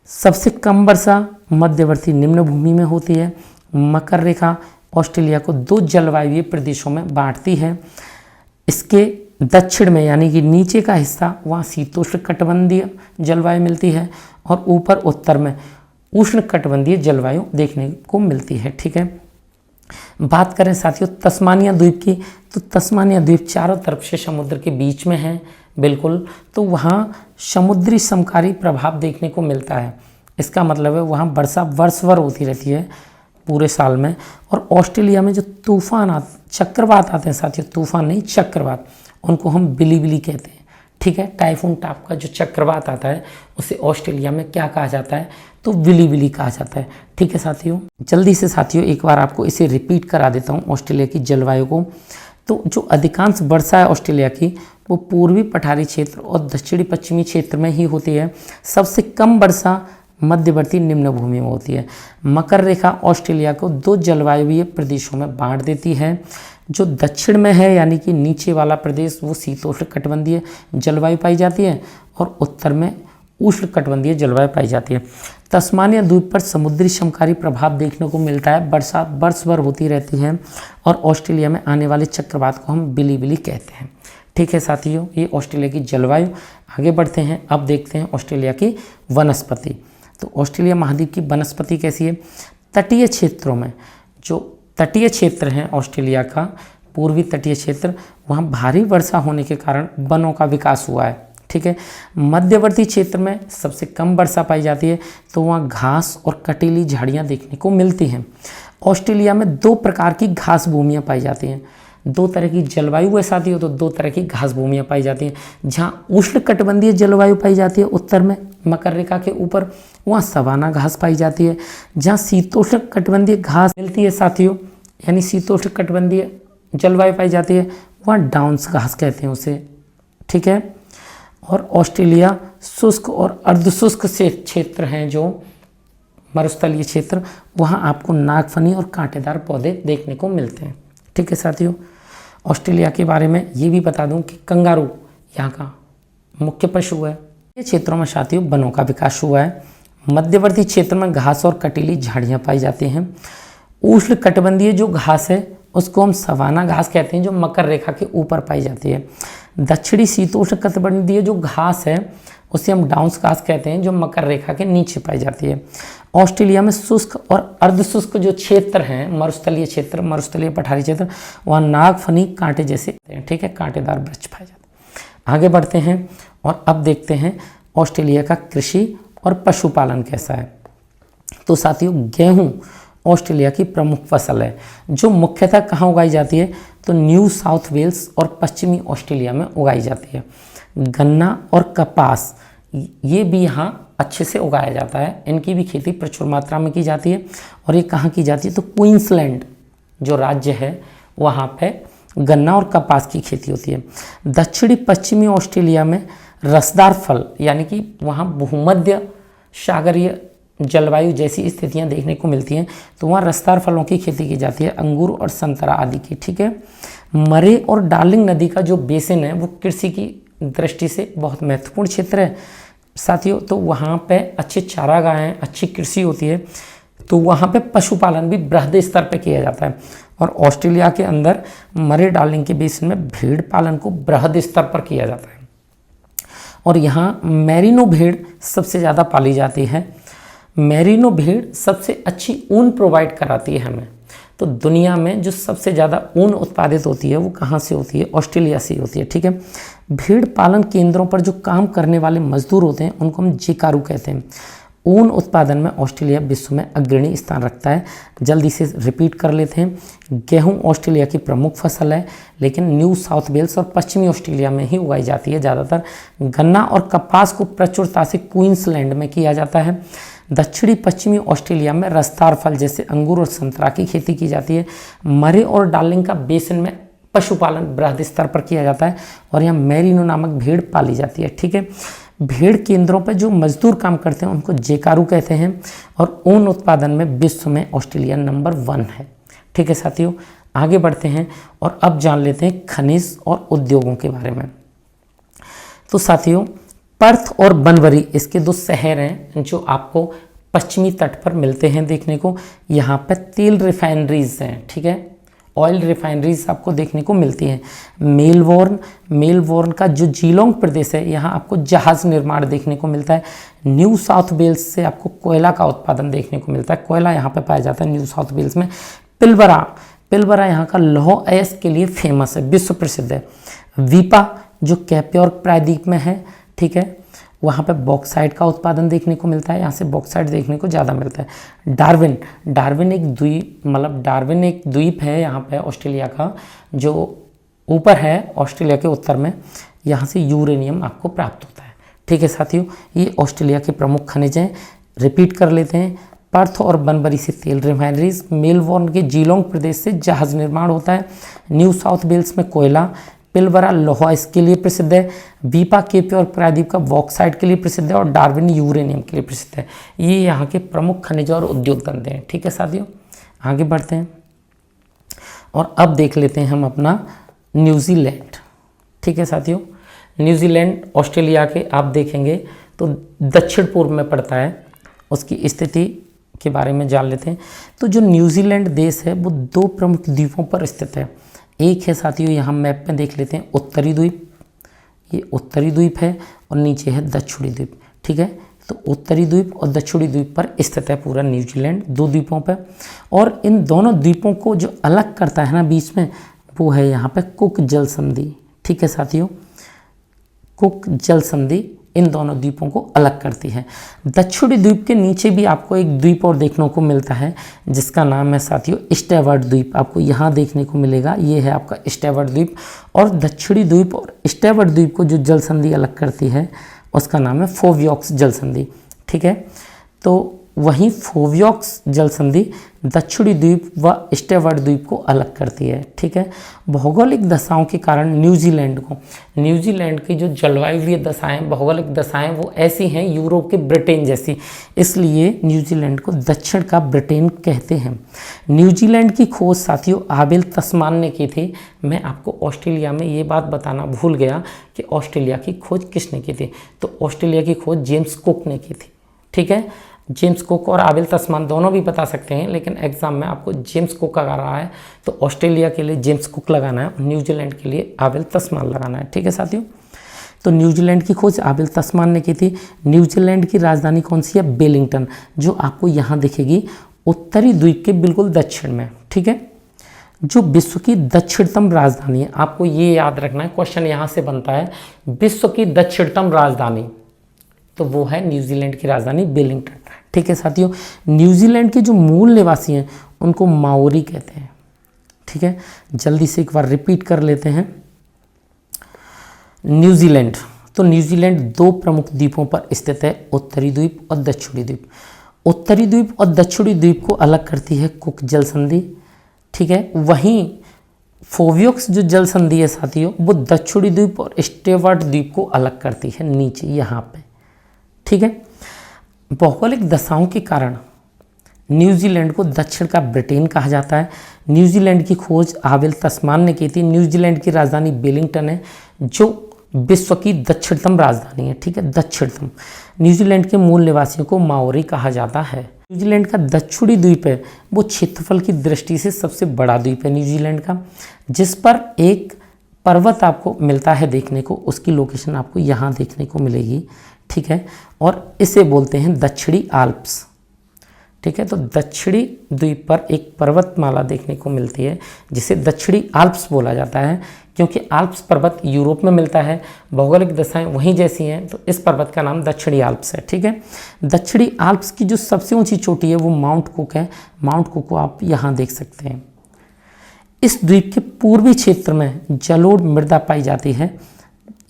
सबसे कम वर्षा मध्यवर्ती निम्न भूमि में होती है। मकर रेखा ऑस्ट्रेलिया को दो जलवायुवीय प्रदेशों में बांटती है। इसके दक्षिण में यानी कि नीचे का हिस्सा वहाँ शीतोष्ण कटिबंधीय जलवायु मिलती है, और ऊपर उत्तर में उष्ण कटिबंधीय जलवायु देखने को मिलती है। ठीक है, बात करें साथियों तस्मानिया द्वीप की, तो तस्मानिया द्वीप चारों तरफ से समुद्र के बीच में है बिल्कुल, तो वहाँ समुद्री समकारी प्रभाव देखने को मिलता है। इसका मतलब है वहाँ वर्षा वर्ष भर होती रहती है पूरे साल में। और ऑस्ट्रेलिया में जो तूफान चक्रवात आते हैं साथियों, तूफान नहीं चक्रवात, उनको हम बिलीबिली कहते हैं। ठीक है, टाइफून टाइप का जो चक्रवात आता है उसे ऑस्ट्रेलिया में क्या कहा जाता है, तो विली कहा जाता है। ठीक है साथियों, जल्दी से साथियों एक बार आपको इसे रिपीट करा देता हूँ ऑस्ट्रेलिया की जलवायु को। तो जो अधिकांश वर्षा है ऑस्ट्रेलिया की वो पूर्वी पठारी क्षेत्र और दक्षिणी पश्चिमी क्षेत्र में ही होती है। सबसे कम वर्षा मध्यवर्ती निम्न भूमि में होती है। मकर रेखा ऑस्ट्रेलिया को दो जलवायुवीय प्रदेशों में बांट देती है। जो दक्षिण में है यानी कि नीचे वाला प्रदेश वो शीतोष्ण कटिबंधीय जलवायु पाई जाती है, और उत्तर में उष्ण कटिबंधीय जलवायु पाई जाती है। तस्मानिया द्वीप पर समुद्री समकारी प्रभाव देखने को मिलता है, बरसात वर्ष भर होती रहती है, और ऑस्ट्रेलिया में आने वाले चक्रवात को हम बिली कहते हैं। ठीक है साथियों, ये ऑस्ट्रेलिया की जलवायु। आगे बढ़ते हैं, अब देखते हैं ऑस्ट्रेलिया की वनस्पति। तो ऑस्ट्रेलिया महाद्वीप की वनस्पति कैसी है। तटीय क्षेत्रों में, जो तटीय क्षेत्र हैं ऑस्ट्रेलिया का पूर्वी तटीय क्षेत्र, वहाँ भारी वर्षा होने के कारण वनों का विकास हुआ है। ठीक है, मध्यवर्ती क्षेत्र में सबसे कम वर्षा पाई जाती है, तो वहाँ घास और कटीली झाड़ियाँ देखने को मिलती हैं। ऑस्ट्रेलिया में दो प्रकार की घास भूमियाँ पाई जाती हैं। दो तरह की जलवायु है साथियों, तो दो तरह की घास भूमियाँ पाई जाती हैं। जहाँ उष्ण कटिबंधीय जलवायु पाई जाती है उत्तर में मकर रेखा के ऊपर, वहाँ सवाना घास पाई जाती है। जहाँ शीतोष्ण कटिबंधीय घास मिलती है साथियों, यानी शीतोष्ण कटिबंधीय जलवायु पाई जाती है, वहाँ डाउन्स घास कहते हैं उसे। ठीक है, और ऑस्ट्रेलिया शुष्क और अर्धशुष्क से क्षेत्र हैं जो मरुस्थलीय क्षेत्र, वहाँ आपको नागफनी और कांटेदार पौधे देखने को मिलते हैं। ठीक है साथियों, ऑस्ट्रेलिया के बारे में ये भी बता दूं कि कंगारू यहाँ का मुख्य पशु है। ये क्षेत्रों में साथियों वनों का विकास हुआ है। मध्यवर्ती क्षेत्र में घास और कटीली झाड़ियाँ पाई जाती हैं। उष्ण कटिबंधीय जो घास है उसको हम सवाना घास कहते हैं, जो मकर रेखा के ऊपर पाई जाती है। दक्षिणी शीतोष्ण कटिबंधीय जो घास है उसे हम डाउन्स घास कहते हैं, जो मकर रेखा के नीचे पाई जाती है। ऑस्ट्रेलिया में शुष्क और अर्धशुष्क जो क्षेत्र हैं, मरुस्थलीय क्षेत्र, मरुस्थलीय पठारी क्षेत्र, वहाँ नागफनी कांटे जैसे, ठीक है, कांटेदार वृक्ष पाए जाते हैं। आगे बढ़ते हैं और अब देखते हैं ऑस्ट्रेलिया का कृषि और पशुपालन कैसा है। तो साथियों गेहूं ऑस्ट्रेलिया की प्रमुख फसल है, जो मुख्यतः कहाँ उगाई जाती है, तो न्यू साउथ वेल्स और पश्चिमी ऑस्ट्रेलिया में उगाई जाती है। गन्ना और कपास ये भी यहाँ अच्छे से उगाया जाता है, इनकी भी खेती प्रचुर मात्रा में की जाती है। और ये कहाँ की जाती है, तो क्वींसलैंड जो राज्य है वहाँ पे गन्ना और कपास की खेती होती है। दक्षिणी पश्चिमी ऑस्ट्रेलिया में रसदार फल, यानी कि वहाँ भूमध्य सागरीय जलवायु जैसी स्थितियाँ देखने को मिलती हैं, तो वहाँ रसदार फलों की खेती की जाती है, अंगूर और संतरा आदि की। ठीक है, मरे और डार्लिंग नदी का जो बेसिन है वो कृषि की दृष्टि से बहुत महत्वपूर्ण क्षेत्र है साथियों। तो वहाँ पे अच्छे चारागाह हैं, अच्छी कृषि होती है, तो वहाँ पे पशुपालन भी बृहद स्तर पे किया जाता है। और ऑस्ट्रेलिया के अंदर मरे डार्लिंग के बेसिन में भेड़ पालन को बृहद स्तर पर किया जाता है और यहाँ मैरिनो भेड़ सबसे ज़्यादा पाली जाती है। मैरिनो भेड़ सबसे अच्छी ऊन प्रोवाइड कराती है हमें। तो दुनिया में जो सबसे ज़्यादा ऊन उत्पादित होती है वो कहाँ से होती है? ऑस्ट्रेलिया से होती है। ठीक है, भेड़ पालन केंद्रों पर जो काम करने वाले मजदूर होते हैं उनको हम जेकारू कहते हैं। ऊन उत्पादन में ऑस्ट्रेलिया विश्व में अग्रणी स्थान रखता है। जल्दी से रिपीट कर लेते हैं। गेहूं ऑस्ट्रेलिया की प्रमुख फसल है, लेकिन न्यू साउथ वेल्स और पश्चिमी ऑस्ट्रेलिया में ही उगाई जाती है ज़्यादातर। गन्ना और कपास को प्रचुरता से क्वींसलैंड में किया जाता है। दक्षिणी पश्चिमी ऑस्ट्रेलिया में रसदार फल जैसे अंगूर और संतरा की खेती की जाती है। मरे और डार्लिंग का बेसिन में पशुपालन बृहद स्तर पर किया जाता है और यहाँ मैरिनो नामक भेड़ पाली जाती है। ठीक है, भेड़ केंद्रों पर जो मजदूर काम करते हैं उनको जेकारू कहते हैं और ऊन उत्पादन में विश्व में ऑस्ट्रेलिया नंबर 1 है। ठीक है साथियों, आगे बढ़ते हैं और अब जान लेते हैं खनिज और उद्योगों के बारे में। तो साथियों, पर्थ और बनबरी इसके 2 शहर हैं जो आपको पश्चिमी तट पर मिलते हैं देखने को। यहाँ पर तेल रिफाइनरीज हैं। ठीक है, ऑयल रिफाइनरीज आपको देखने को मिलती हैं। मेलबोर्न का जो जीलोंग प्रदेश है यहाँ आपको जहाज निर्माण देखने को मिलता है। न्यू साउथ वेल्स से आपको कोयला का उत्पादन देखने को मिलता है। कोयला यहाँ पे पाया जाता है न्यू साउथ वेल्स में। पिलबरा यहाँ का लौह अयस्क के लिए फेमस है, विश्व प्रसिद्ध है। वीपा जो कैप्योर्क प्रायद्वीप में है, ठीक है, वहाँ पे बॉक्साइट का उत्पादन देखने को मिलता है। यहाँ से बॉक्साइट देखने को ज़्यादा मिलता है। डार्विन एक द्वीप है यहाँ पे ऑस्ट्रेलिया का, जो ऊपर है ऑस्ट्रेलिया के उत्तर में। यहाँ से यूरेनियम आपको प्राप्त होता है। ठीक है साथियों, ये ऑस्ट्रेलिया के प्रमुख खनिज हैं। रिपीट कर लेते हैं। पर्थ और बनबरी से तेल रिफाइनरीज, मेलबोर्न के जीलोंग प्रदेश से जहाज निर्माण होता है। न्यू साउथ वेल्स में कोयला, पिलबरा लौह अयस्क के लिए प्रसिद्ध है। वीपा कैप्योर्क प्रायद्वीप का बॉक्साइट के लिए प्रसिद्ध है और डार्विन यूरेनियम के लिए प्रसिद्ध है। ये यहाँ के प्रमुख खनिज और उद्योग धंधे हैं। ठीक है साथियों, आगे बढ़ते हैं और अब देख लेते हैं हम अपना न्यूजीलैंड। ठीक है साथियों, न्यूजीलैंड ऑस्ट्रेलिया के आप देखेंगे तो दक्षिण पूर्व में पड़ता है। उसकी स्थिति के बारे में जान लेते हैं। तो जो न्यूजीलैंड देश है वो 2 प्रमुख द्वीपों पर स्थित है। एक है साथियों, यहाँ मैप में देख लेते हैं, उत्तरी द्वीप, ये उत्तरी द्वीप है और नीचे है दक्षिणी द्वीप। ठीक है, तो उत्तरी द्वीप और दक्षिणी द्वीप पर स्थित है पूरा न्यूजीलैंड, 2 द्वीपों पर। और इन दोनों द्वीपों को जो अलग करता है ना बीच में, वो है यहाँ पे कुक जल संधि। ठीक है साथियों, कुक जल संधि इन दोनों द्वीपों को अलग करती है। दक्षिणी द्वीप के नीचे भी आपको एक द्वीप और देखने को मिलता है जिसका नाम है साथियों स्टेवर्ट द्वीप। आपको यहाँ देखने को मिलेगा, ये है आपका स्टेवर्ट द्वीप। और दक्षिणी द्वीप और स्टेवर्ट द्वीप को जो जल संधि अलग करती है उसका नाम है फोवियोक्स जल संधि। ठीक है, तो वहीं फोवियोक्स जल संधि दक्षिणी द्वीप व स्टेवर्ट द्वीप को अलग करती है। ठीक है, भौगोलिक दशाओं के कारण न्यूजीलैंड की जो जलवायुवीय दशाएं, भौगोलिक दशाएं वो ऐसी हैं यूरोप के ब्रिटेन जैसी, इसलिए न्यूजीलैंड को दक्षिण का ब्रिटेन कहते हैं। न्यूजीलैंड की खोज साथियों आबिल तस्मान ने की थी। मैं आपको ऑस्ट्रेलिया में ये बात बताना भूल गया कि ऑस्ट्रेलिया की खोज किसने की थी। तो ऑस्ट्रेलिया की खोज जेम्स कुक ने की थी। ठीक है, जेम्स कुक और आबिल तस्मान दोनों भी बता सकते हैं, लेकिन एग्जाम में आपको जेम्स कुक आ रहा है तो ऑस्ट्रेलिया के लिए जेम्स कुक लगाना है और न्यूजीलैंड के लिए आबिल तस्मान लगाना है। ठीक है साथियों, तो न्यूजीलैंड की खोज आबिल तस्मान ने की थी। न्यूजीलैंड की राजधानी कौन सी है? वेलिंगटन, जो आपको यहाँ दिखेगी उत्तरी द्वीप के बिल्कुल दक्षिण में। ठीक है, जो विश्व की दक्षिणतम राजधानी है, आपको ये याद रखना है, क्वेश्चन यहाँ से बनता है, विश्व की दक्षिणतम राजधानी, तो वो है न्यूजीलैंड की राजधानी वेलिंगटन। ठीक है साथियों, न्यूजीलैंड के जो मूल निवासी हैं उनको माओरी कहते हैं। ठीक है, जल्दी से एक बार रिपीट कर लेते हैं। न्यूजीलैंड, तो न्यूजीलैंड 2 प्रमुख द्वीपों पर स्थित है, उत्तरी द्वीप और दक्षिणी द्वीप। उत्तरी द्वीप और दक्षिणी द्वीप को अलग करती है कुक जल संधि। ठीक है, वहीं फोवियोक्स जो जल संधि है साथियों वो दक्षिणी द्वीप और स्टेवर्ट द्वीप को अलग करती है नीचे यहाँ पे। ठीक है, भौगोलिक दशाओं के कारण न्यूजीलैंड को दक्षिण का ब्रिटेन कहा जाता है। न्यूजीलैंड की खोज आबिल तस्मान ने की थी। न्यूजीलैंड की राजधानी वेलिंगटन है जो विश्व की दक्षिणतम राजधानी है। ठीक है, दक्षिणतम। न्यूजीलैंड के मूल निवासियों को माओरी कहा जाता है। न्यूजीलैंड का दक्षिणी द्वीप है वो क्षेत्रफल की दृष्टि से सबसे बड़ा द्वीप है न्यूजीलैंड का, जिस पर एक पर्वत आपको मिलता है देखने को, उसकी लोकेशन आपको यहाँ देखने को मिलेगी, ठीक है। और इसे बोलते हैं दक्षिणी आल्प्स, ठीक है। तो दक्षिणी द्वीप पर एक पर्वतमाला देखने को मिलती है जिसे दक्षिणी आल्प्स बोला जाता है, क्योंकि आल्प्स पर्वत यूरोप में मिलता है, भौगोलिक दशाएं वहीं जैसी हैं, तो इस पर्वत का नाम दक्षिणी आल्प्स है, ठीक है। दक्षिणी आल्प्स की जो सबसे ऊंची चोटी है वो माउंट कुक है। माउंट कुक को आप यहाँ देख सकते हैं। इस द्वीप के पूर्वी क्षेत्र में जलोढ़ मृदा पाई जाती है।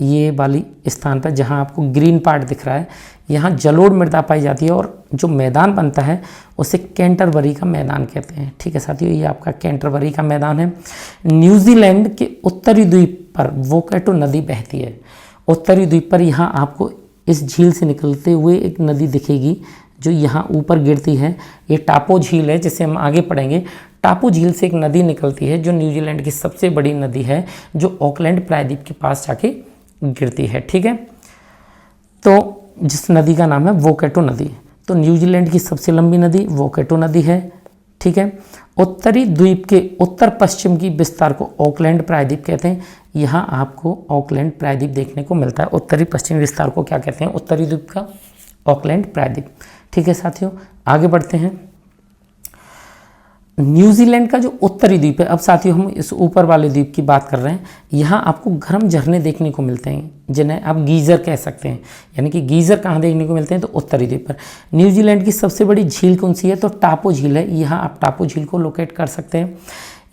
ये वाली स्थान पर जहाँ आपको ग्रीन पार्ट दिख रहा है, यहाँ जलोढ़ मृदा पाई जाती है और जो मैदान बनता है उसे कैंटरबरी का मैदान कहते हैं, ठीक है साथियों। ये आपका कैंटरबरी का मैदान है। न्यूजीलैंड के उत्तरी द्वीप पर वोकाटो नदी बहती है। उत्तरी द्वीप पर यहाँ आपको इस झील से निकलते हुए एक नदी दिखेगी जो यहाँ ऊपर गिरती है। ये टापो झील है जिसे हम आगे पढ़ेंगे। टापू झील से एक नदी निकलती है जो न्यूजीलैंड की सबसे बड़ी नदी है, जो ऑकलैंड प्रायद्वीप के पास जाके गिरती है, ठीक है। तो जिस नदी का नाम है वोकाटो नदी। तो न्यूजीलैंड की सबसे लंबी नदी वोकाटो नदी है, ठीक है। उत्तरी द्वीप के उत्तर पश्चिम की विस्तार को ऑकलैंड प्रायद्वीप कहते हैं। यहाँ आपको ऑकलैंड प्रायद्वीप देखने को मिलता है। उत्तरी पश्चिमी विस्तार को क्या कहते हैं? उत्तरी द्वीप का ऑकलैंड प्रायद्वीप, ठीक है साथियों। आगे बढ़ते हैं। न्यूजीलैंड का जो उत्तरी द्वीप है, अब साथियों हम इस ऊपर वाले द्वीप की बात कर रहे हैं। यहाँ आपको गर्म झरने देखने को मिलते हैं जिन्हें आप गीजर कह सकते हैं। यानी कि गीजर कहाँ देखने को मिलते हैं? तो उत्तरी द्वीप पर। न्यूजीलैंड की सबसे बड़ी झील कौन सी है? तो टापू झील है। यहाँ आप टापू झील को लोकेट कर सकते हैं।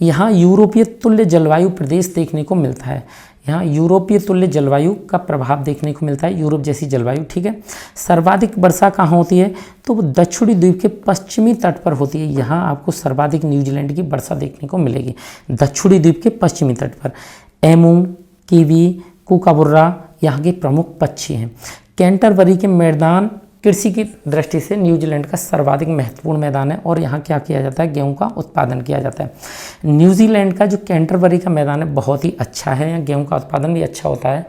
यहाँ यूरोपीय तुल्य जलवायु प्रदेश देखने को मिलता है। यहाँ यूरोपीय तुल्य जलवायु का प्रभाव देखने को मिलता है, यूरोप जैसी जलवायु, ठीक है। सर्वाधिक वर्षा कहाँ होती है? तो वो दक्षिणी द्वीप के पश्चिमी तट पर होती है। यहाँ आपको सर्वाधिक न्यूजीलैंड की वर्षा देखने को मिलेगी दक्षिणी द्वीप के पश्चिमी तट पर। एमू, कीवी, कूकाबुर्रा यहाँ के प्रमुख पक्षी हैं। कैंटरबरी के मैदान कृषि की दृष्टि से न्यूजीलैंड का सर्वाधिक महत्वपूर्ण मैदान है और यहाँ क्या किया जाता है? गेहूं का उत्पादन किया जाता है। न्यूजीलैंड का जो कैंटरबरी का मैदान है बहुत ही अच्छा है, यहाँ गेहूं का उत्पादन भी अच्छा होता है,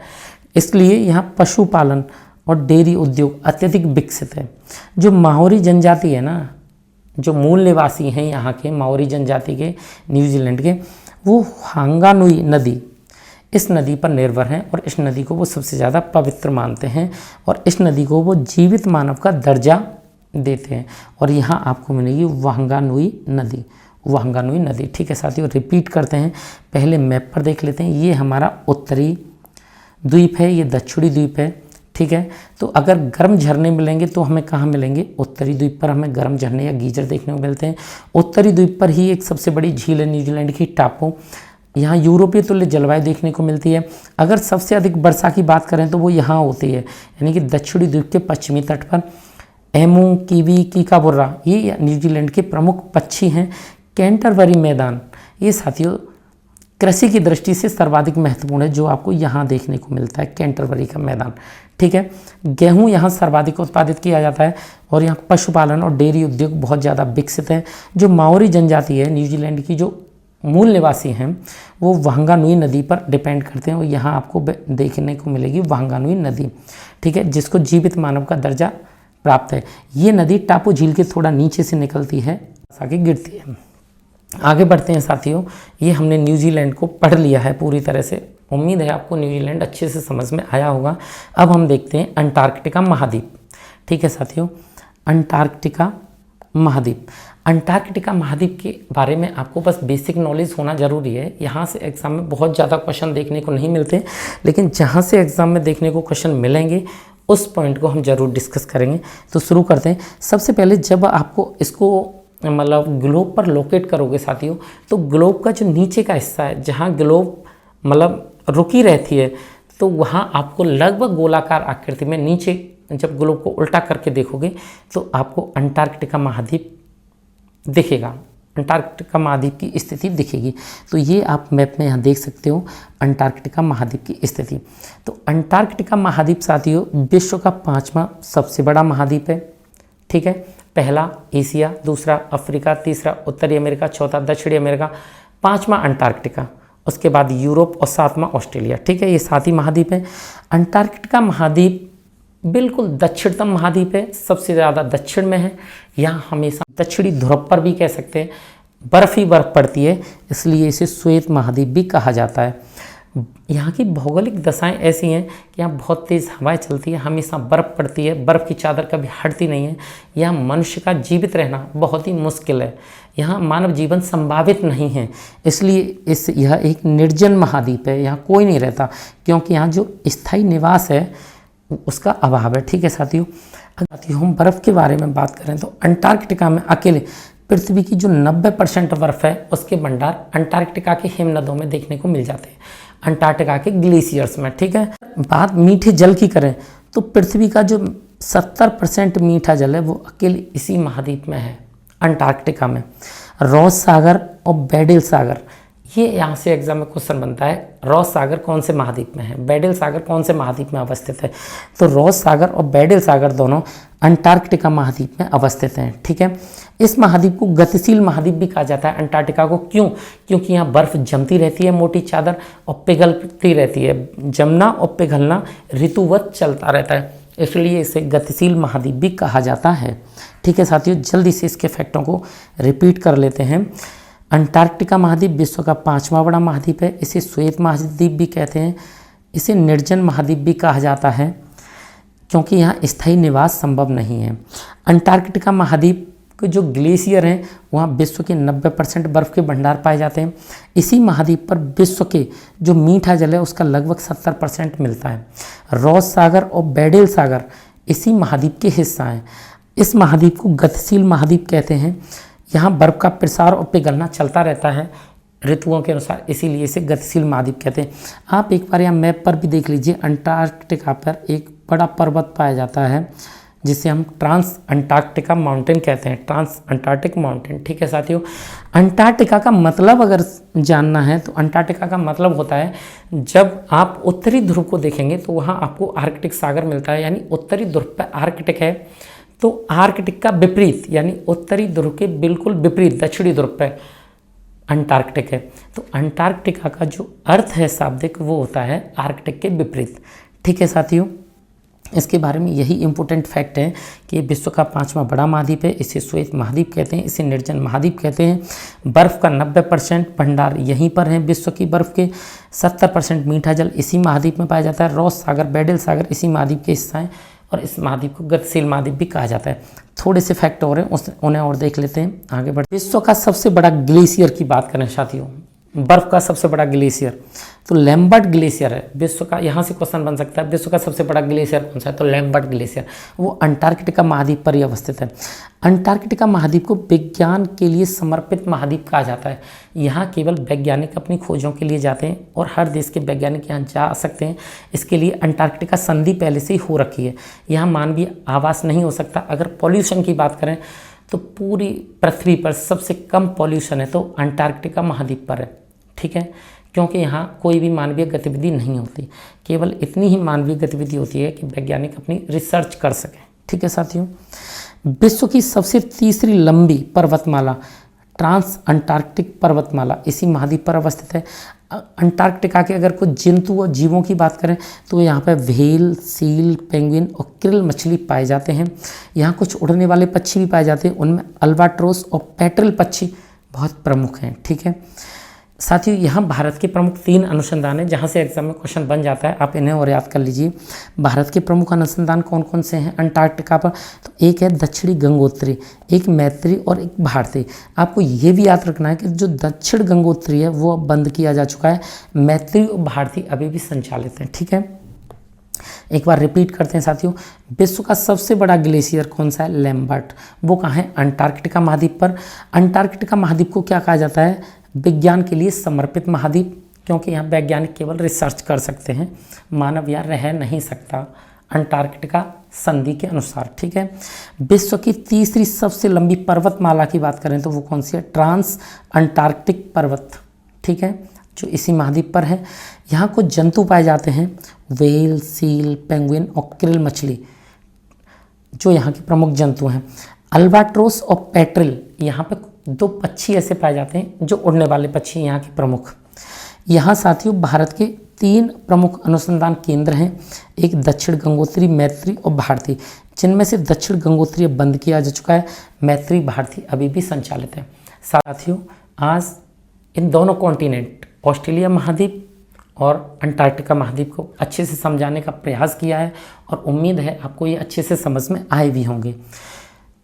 इसलिए यहाँ पशुपालन और डेयरी उद्योग अत्यधिक विकसित है। जो माओरी जनजाति है ना, जो मूल निवासी हैं यहाँ के माओरी जनजाति के न्यूजीलैंड के, वो हांगानुई नदी, इस नदी पर निर्भर हैं और इस नदी को वो सबसे ज़्यादा पवित्र मानते हैं और इस नदी को वो जीवित मानव का दर्जा देते हैं। और यहाँ आपको मिलेगी वांगानुई नदी, वांगानुई नदी, ठीक है साथियों। रिपीट करते हैं, पहले मैप पर देख लेते हैं। ये हमारा उत्तरी द्वीप है, ये दक्षिणी द्वीप है, ठीक है। तो अगर गर्म झरने मिलेंगे तो हमें कहाँ मिलेंगे? उत्तरी द्वीप पर हमें गर्म झरने या गीजर देखने को मिलते हैं। उत्तरी द्वीप पर ही एक सबसे बड़ी झील है न्यूजीलैंड की, टापू। यहाँ यूरोपीय तुल्य जलवायु देखने को मिलती है। अगर सबसे अधिक वर्षा की बात करें तो वो यहाँ होती है, यानी कि दक्षिणी द्वीप के पश्चिमी तट पर। एमू, कीवी, कीकाबुर्रा ये न्यूजीलैंड के प्रमुख पक्षी हैं। कैंटरबरी मैदान ये साथियों कृषि की दृष्टि से सर्वाधिक महत्वपूर्ण है, जो आपको यहाँ देखने को मिलता है, कैंटरबरी का मैदान, ठीक है। गेहूँ यहाँ सर्वाधिक उत्पादित किया जाता है और यहाँ पशुपालन और डेयरी उद्योग बहुत ज़्यादा विकसित है। जो माओरी जनजाति है न्यूजीलैंड की, जो मूल निवासी हैं, वो वांगानुई नदी पर डिपेंड करते हैं और यहाँ आपको देखने को मिलेगी वांगानुई नदी, ठीक है, जिसको जीवित मानव का दर्जा प्राप्त है। ये नदी टापू झील के थोड़ा नीचे से निकलती है, आगे गिरती है। आगे बढ़ते हैं साथियों। ये हमने न्यूजीलैंड को पढ़ लिया है पूरी तरह से। उम्मीद है आपको न्यूजीलैंड अच्छे से समझ में आया होगा। अब हम देखते हैं अंटार्कटिका महाद्वीप, ठीक है साथियों। अंटार्कटिका महाद्वीप, अंटार्कटिका महाद्वीप के बारे में आपको बस बेसिक नॉलेज होना ज़रूरी है। यहाँ से एग्ज़ाम में बहुत ज़्यादा क्वेश्चन देखने को नहीं मिलते, लेकिन जहाँ से एग्ज़ाम में देखने को क्वेश्चन मिलेंगे उस पॉइंट को हम ज़रूर डिस्कस करेंगे। तो शुरू करते हैं। सबसे पहले जब आपको इसको मतलब ग्लोब पर लोकेट करोगे साथियों, तो ग्लोब का जो नीचे का हिस्सा है, जहाँ ग्लोब मतलब रुकी रहती है, तो वहाँ आपको लगभग गोलाकार आकृति में नीचे जब ग्लोब को उल्टा करके देखोगे तो आपको अंटार्कटिका महाद्वीप दिखेगा, अंटार्कटिका महाद्वीप की स्थिति दिखेगी। तो ये आप मैप में यहाँ देख सकते हो अंटार्कटिका महाद्वीप की स्थिति। तो अंटार्कटिका महाद्वीप साथियों विश्व का 5वां सबसे बड़ा महाद्वीप है, ठीक है। पहला एशिया, दूसरा अफ्रीका, तीसरा उत्तरी अमेरिका, चौथा दक्षिणी अमेरिका, 5वां अंटार्कटिका, उसके बाद यूरोप और 7वां ऑस्ट्रेलिया, ठीक है। ये 7 ही महाद्वीप है। अंटार्कटिका महाद्वीप बिल्कुल दक्षिणतम महाद्वीप है, सबसे ज़्यादा दक्षिण में है। यहाँ हमेशा दक्षिणी ध्रुव पर भी कह सकते हैं बर्फ़ ही बर्फ़ पड़ती है, इसलिए इसे श्वेत महाद्वीप भी कहा जाता है। यहाँ की भौगोलिक दशाएं ऐसी हैं कि यहाँ बहुत तेज़ हवाएं चलती है, हमेशा बर्फ़ पड़ती है, बर्फ़ की चादर कभी हटती नहीं है। यहाँ मनुष्य का जीवित रहना बहुत ही मुश्किल है, यहाँ मानव जीवन संभावित नहीं है, इसलिए यह एक निर्जन महाद्वीप है, यहाँ कोई नहीं रहता, क्योंकि यहाँ जो स्थायी निवास है उसका अभाव है। ठीक है साथियों, हम बर्फ़ के बारे में बात करें तो अंटार्कटिका में अकेले पृथ्वी की जो 90% बर्फ़ है उसके भंडार अंटार्कटिका के हिमनदों में देखने को मिल जाते हैं, अंटार्कटिका के ग्लेशियर्स में। ठीक है, बात मीठे जल की करें तो पृथ्वी का जो 70% मीठा जल है वो अकेले इसी महाद्वीप में है, अंटार्कटिका में। रॉस सागर और बेडल सागर, ये यहाँ से एग्जाम में क्वेश्चन बनता है, रॉस सागर कौन से महाद्वीप में है, बेडल सागर कौन से महाद्वीप में अवस्थित है। तो रॉस सागर और बेडल सागर दोनों अंटार्कटिका महाद्वीप में अवस्थित हैं। ठीक है, इस महाद्वीप को गतिशील महाद्वीप भी कहा जाता है अंटार्कटिका को। क्यों? क्योंकि यहाँ बर्फ जमती रहती है मोटी चादर और पिघलती रहती है, जमना और पिघलना ऋतुवत चलता रहता है, इसलिए इसे गतिशील महाद्वीप भी कहा जाता है। ठीक है साथियों, जल्दी से इसके फैक्टों को रिपीट कर लेते हैं। अंटार्कटिका महाद्वीप विश्व का 5वां बड़ा महाद्वीप है, इसे श्वेत महाद्वीप भी कहते हैं, इसे निर्जन महाद्वीप भी कहा जाता है क्योंकि यहाँ स्थायी निवास संभव नहीं है। अंटार्कटिका महाद्वीप के जो ग्लेशियर हैं वहाँ विश्व के 90% बर्फ़ के भंडार पाए जाते हैं। इसी महाद्वीप पर विश्व के जो मीठा जल है उसका लगभग 70% मिलता है। रॉस सागर और बेडल सागर इसी महाद्वीप के हिस्सा हैं। इस महाद्वीप को गतिशील महाद्वीप कहते हैं, यहाँ बर्फ़ का प्रसार और पिघलना चलता रहता है ऋतुओं के अनुसार, इसीलिए इसे गतिशील महाद्वीप कहते हैं। आप एक बार यहाँ मैप पर भी देख लीजिए, अंटार्कटिका पर एक बड़ा पर्वत पाया जाता है जिसे हम ट्रांस अंटार्कटिका माउंटेन कहते हैं, ट्रांस अंटार्कटिक माउंटेन। ठीक है साथियों, अंटार्कटिका का मतलब अगर जानना है तो अंटार्कटिका का मतलब होता है जब आप उत्तरी ध्रुव को देखेंगे तो वहाँ आपको आर्कटिक सागर मिलता है, यानी उत्तरी ध्रुव पर आर्कटिक है तो आर्कटिक का विपरीत यानी उत्तरी ध्रुव के बिल्कुल विपरीत दक्षिणी ध्रुव पर अंटार्कटिक है। तो अंटार्कटिका का जो अर्थ है शाब्दिक वो होता है आर्कटिक के विपरीत। ठीक है साथियों, इसके बारे में यही इम्पोर्टेंट फैक्ट है कि विश्व का 5वां बड़ा महाद्वीप है, इसे श्वेत महाद्वीप कहते हैं, इसे निर्जन महाद्वीप कहते हैं। बर्फ़ का 90% भंडार यहीं पर है, विश्व की बर्फ़ के 70% मीठा जल इसी महाद्वीप में पाया जाता है। रॉस सागर बेडल सागर इसी महाद्वीप के हिस्सा हैं और इस महाद्वीप को गतिशील महाद्वीप भी कहा जाता है। थोड़े से फैक्ट और हैं उन्हें और देख लेते हैं, आगे बढ़। विश्व का सबसे बड़ा ग्लेशियर की बात करें साथियों, बर्फ़ का सबसे बड़ा ग्लेशियर तो लैम्बर्ट ग्लेशियर है विश्व का। यहाँ से क्वेश्चन बन सकता है विश्व का सबसे बड़ा ग्लेशियर कौन सा है, तो लैम्बर्ट ग्लेशियर, वो अंटार्कटिका महाद्वीप पर ही अवस्थित है। अंटार्कटिका महाद्वीप को विज्ञान के लिए समर्पित महाद्वीप कहा जाता है। यहाँ केवल वैज्ञानिक अपनी खोजों के लिए जाते हैं और हर देश के वैज्ञानिक यहाँ जा सकते हैं, इसके लिए अंटार्कटिका संधि पहले से ही हो रखी है। यहाँ मानवीय आवास नहीं हो सकता। अगर पॉल्यूशन की बात करें तो पूरी पृथ्वी पर सबसे कम पॉल्यूशन है तो अंटार्कटिका महाद्वीप पर है। ठीक है, क्योंकि यहाँ कोई भी मानवीय गतिविधि नहीं होती, केवल इतनी ही मानवीय गतिविधि होती है कि वैज्ञानिक अपनी रिसर्च कर सकें। ठीक है साथियों, विश्व की सबसे तीसरी लंबी पर्वतमाला ट्रांस अंटार्कटिक पर्वतमाला इसी महाद्वीप पर अवस्थित है। अंटार्कटिका के अगर कुछ जंतु और जीवों की बात करें तो यहाँ पर व्हेल, सील, पेंगुइन और क्रिल मछली पाए जाते हैं। यहाँ कुछ उड़ने वाले पक्षी भी पाए जाते हैं, उनमें अल्बाट्रोस और पेट्रल पक्षी बहुत प्रमुख हैं। ठीक है साथियों, यहाँ भारत के प्रमुख 3 अनुसंधान हैं जहाँ से एग्जाम में क्वेश्चन बन जाता है, आप इन्हें और याद कर लीजिए। भारत के प्रमुख अनुसंधान कौन कौन से हैं अंटार्कटिका पर, तो एक है दक्षिणी गंगोत्री, एक मैत्री और एक भारती। आपको ये भी याद रखना है कि जो दक्षिण गंगोत्री है वो अब बंद किया जा चुका है, मैत्री और भारती अभी भी संचालित हैं। ठीक है, एक बार रिपीट करते हैं साथियों, विश्व का सबसे बड़ा ग्लेशियर कौन सा है, लैम्बर्ट, वो कहाँ है, अंटार्कटिका महाद्वीप पर। अंटार्कटिका महाद्वीप को क्या कहा जाता है, विज्ञान के लिए समर्पित महाद्वीप, क्योंकि यहाँ वैज्ञानिक केवल रिसर्च कर सकते हैं, मानव यहाँ रह नहीं सकता अंटार्कटिका संधि के अनुसार। ठीक है, विश्व की तीसरी सबसे लंबी पर्वतमाला की बात करें तो वो कौन सी है, ट्रांस अंटार्कटिक पर्वत। ठीक है, जो इसी महाद्वीप पर है। यहाँ कुछ जंतु पाए जाते हैं, व्हेल, सील, पेंगुइन और क्रिल मछली, जो यहाँ के प्रमुख जंतु हैं। अल्बाट्रोस और पेट्रिल, यहाँ पे 2 पक्षी ऐसे पाए जाते हैं जो उड़ने वाले पक्षी यहाँ के प्रमुख। यहाँ साथियों भारत के 3 प्रमुख अनुसंधान केंद्र हैं, एक दक्षिण गंगोत्री, मैत्री और भारती, जिनमें से दक्षिण गंगोत्री बंद किया जा चुका है, मैत्री भारती अभी भी संचालित है। साथियों, आज इन दोनों कॉन्टिनेंट ऑस्ट्रेलिया महाद्वीप और अंटार्कटिका महाद्वीप को अच्छे से समझाने का प्रयास किया है और उम्मीद है आपको ये अच्छे से समझ में आए भी होंगे।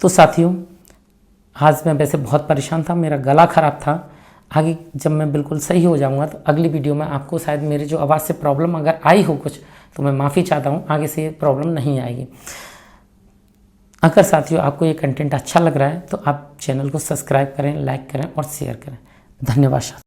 तो साथियों, आज मैं वैसे बहुत परेशान था, मेरा गला ख़राब था। आगे जब मैं बिल्कुल सही हो जाऊंगा तो अगली वीडियो में आपको शायद मेरे जो आवाज़ से प्रॉब्लम अगर आई हो कुछ तो मैं माफ़ी चाहता हूँ, आगे से ये प्रॉब्लम नहीं आएगी। अगर साथियों आपको ये कंटेंट अच्छा लग रहा है तो आप चैनल को सब्सक्राइब करें, लाइक करें और शेयर करें। धन्यवाद।